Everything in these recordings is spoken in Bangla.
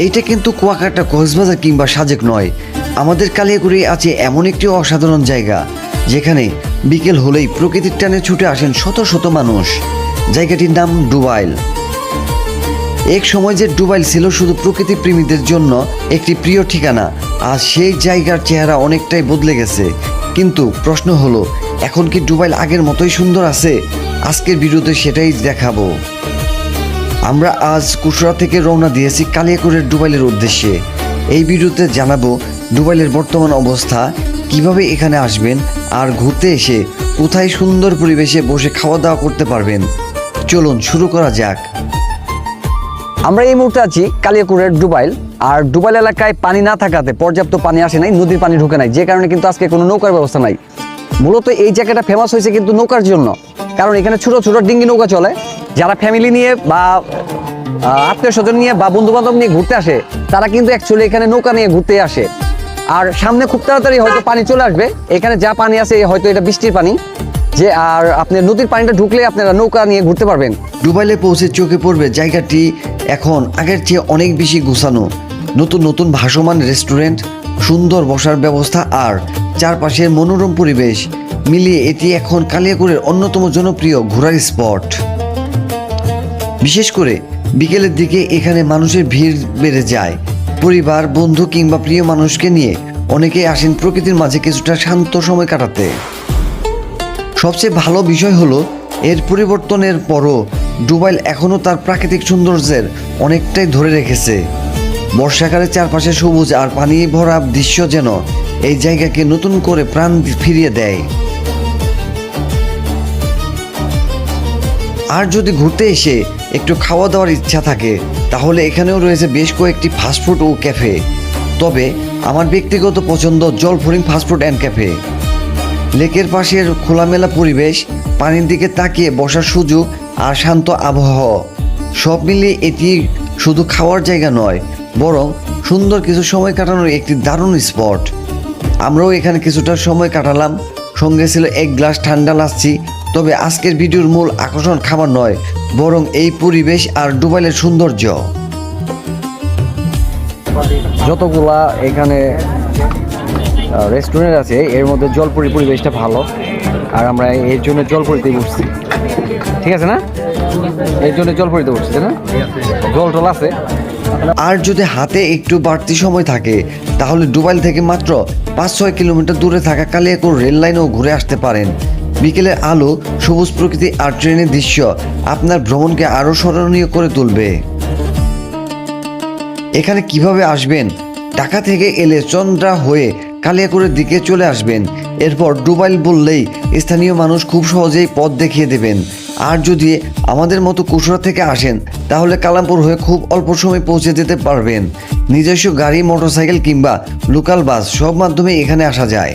এইটা কিন্তু কুয়াকাটা, কক্সবাজার কিংবা সাজেক নয়, আমাদের কালিয়াকৈরে আছে এমন একটি অসাধারণ জায়গা যেখানে বিকেল হলেই প্রকৃতির টানে ছুটে আসেন শত শত মানুষ। জায়গাটির নাম ডুবাইল। এক সময় যে ডুবাইল ছিল শুধু প্রকৃতি প্রেমীদের জন্য একটি প্রিয় ঠিকানা, আর সেই জায়গার চেহারা অনেকটাই বদলে গেছে। কিন্তু প্রশ্ন হলো, এখন কি ডুবাইল আগের মতোই সুন্দর আছে? আজকের ভিডিওতে সেটাই দেখাবো। আমরা আজ কুশরা থেকে রওনা দিয়েছি কালিয়াকৈরের ডুবাইলের উদ্দেশ্যে। এই ভিডিওতে জানাবো ডুবাইলের বর্তমান অবস্থা, কিভাবে এখানে আসবেন, আর ঘুরতে এসে কোথায় সুন্দর পরিবেশে বসে খাওয়া দাওয়া করতে পারবেন। চলুন শুরু করা যাক। আমরা এই মুহূর্তে আছি কালিয়াকৈরের ডুবাইল। আর ডুবাইল এলাকায় পানি না থাকাতে পর্যাপ্ত পানি আসে নাই, নদীর পানি ঢুকে নাই, যে কারণে কিন্তু আজকে কোনো নৌকার ব্যবস্থা নাই। মূলত এই জায়গাটা ফেমাস হয়েছে কিন্তু নৌকার জন্য, কারণ এখানে ছোট ছোট ডিঙ্গি নৌকা চলে। যারা ফ্যামিলি নিয়ে বা আত্মীয় স্বজন নিয়ে বা বন্ধু বান্ধব নিয়ে ঘুরতে আসে, তারা কিন্তু অ্যাকচুয়ালি এখানে নৌকা নিয়ে ঘুরতে আসে। আর সামনে খুব তাড়াতাড়ি হয়তো পানি চলে আসবে। এখানে যা পানি আছে হয়তো এটা বৃষ্টির পানি, যে আর আপনি নদীর পানিটা ঢুকলে আপনারা নৌকা নিয়ে ঘুরতে পারবেন। ডুবাইলে পৌঁছে চোখে পড়বে জায়গাটি এখন আগের চেয়ে অনেক বেশি গোছানো। নতুন নতুন ভাসমান রেস্টুরেন্ট, সুন্দর বসার ব্যবস্থা আর চারপাশের মনোরম পরিবেশ মিলিয়ে এটি এখন কালিয়াকৈরের অন্যতম জনপ্রিয় ঘোরার স্পট। বিশেষ করে বিকেলের দিকে এখানে মানুষের ভিড় বেড়ে যায়। পরিবার, বন্ধু কিংবা প্রিয় মানুষকে নিয়ে অনেকেই আসেন প্রকৃতির মাঝে কিছুটা শান্ত সময় কাটাতে। সবচেয়ে ভালো বিষয় হলো, এর পরিবর্তনের পরও ডুবাইল এখনও তার প্রাকৃতিক সৌন্দর্যের অনেকটাই ধরে রেখেছে। বর্ষাকালে চারপাশে সবুজ আর পানি ভরা দৃশ্য যেন এই জায়গাকে নতুন করে প্রাণ ফিরিয়ে দেয়। আর যদি ঘুরতে এসে একটু খাওয়া দাওয়ার ইচ্ছা থাকে, তাহলে এখানেও রয়েছে বেশ কয়েকটি ফাস্টফুড ও ক্যাফে। তবে আমার ব্যক্তিগত পছন্দ জলফড়িং ফাস্টফুড অ্যান্ড ক্যাফে। লেকের পাশের খোলামেলা পরিবেশ, পানির দিকে তাকিয়ে বসার সুযোগ আর শান্ত আবহাওয়া, সব মিলিয়ে এটি শুধু খাওয়ার জায়গা নয়, বরং সুন্দর কিছু সময় কাটানোর একটি দারুণ স্পট। আমরাও এখানে কিছুটা সময় কাটালাম, সঙ্গে ছিল এক গ্লাস ঠান্ডা লাচ্ছি। তবে আজকের ভিডিওর মূল আকর্ষণ খাবার নয়, বরং এই পরিবেশ আর ডুবাইলের সৌন্দর্য। যতগুলা এখানে রেস্টুরেন্ট আছে, এর মধ্যে জলপুরি পরিবেশটা ভালো, আর আমরা এর জন্য জলপুরিতেই বসছি। ঠিক আছে না? এর জন্য জলপুরিতে বসছি, তাই না? জল টল আছে। আর যদি হাতে একটু বাড়তি সময় থাকে, তাহলে ডুবাইল থেকে মাত্র 5-6 কিলোমিটার দূরে থাকা কালিয়াকৈর রেল লাইনেও ঘুরে আসতে পারেন। বিকেলের আলো, সবুজ প্রকৃতি আর ট্রেনের দৃশ্য আপনার ভ্রমণকে আরও স্মরণীয় করে তুলবে। এখানে কিভাবে আসবেন? ঢাকা থেকে এলে চন্দ্রা হয়ে কালিয়াকৈরের দিকে চলে আসবেন। এরপর ডুবাইল বললেই স্থানীয় মানুষ খুব সহজেই পথ দেখিয়ে দেবেন। আর যদি আমাদের মতো কুশরা থেকে আসেন, তাহলে কালামপুর হয়ে খুব অল্প সময় পৌঁছে যেতে পারবেন। নিজস্ব গাড়ি, মোটরসাইকেল কিংবা লোকাল বাস সব মাধ্যমে এখানে আসা যায়।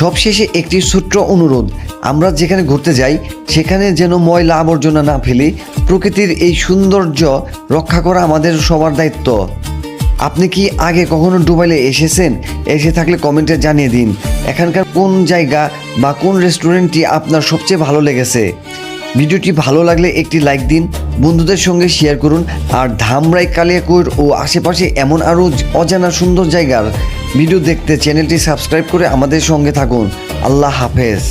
সবশেষে একটি ছোট্ট অনুরোধ, আমরা যেখানে ঘুরতে যাই সেখানে যেন ময়লা আবর্জনা না ফেলি। প্রকৃতির এই সৌন্দর্য রক্ষা করা আমাদের সবার দায়িত্ব। আপনি কি আগে কখনো ডুবাইলে এসেছেন? এসে থাকলে কমেন্টে জানিয়ে দিন এখানকার কোন জায়গা বা কোন রেস্টুরেন্টটি আপনার সবচেয়ে ভালো লেগেছে। ভিডিওটি ভালো লাগলে একটি লাইক দিন, বন্ধুদের সঙ্গে শেয়ার করুন। আর ধামরাই, কালিয়াকৈর ও আশেপাশে এমন আরও অজানা সুন্দর জায়গার ভিডিও দেখতে চ্যানেলটি সাবস্ক্রাইব করে আমাদের সঙ্গে থাকুন। আল্লাহ হাফেজ।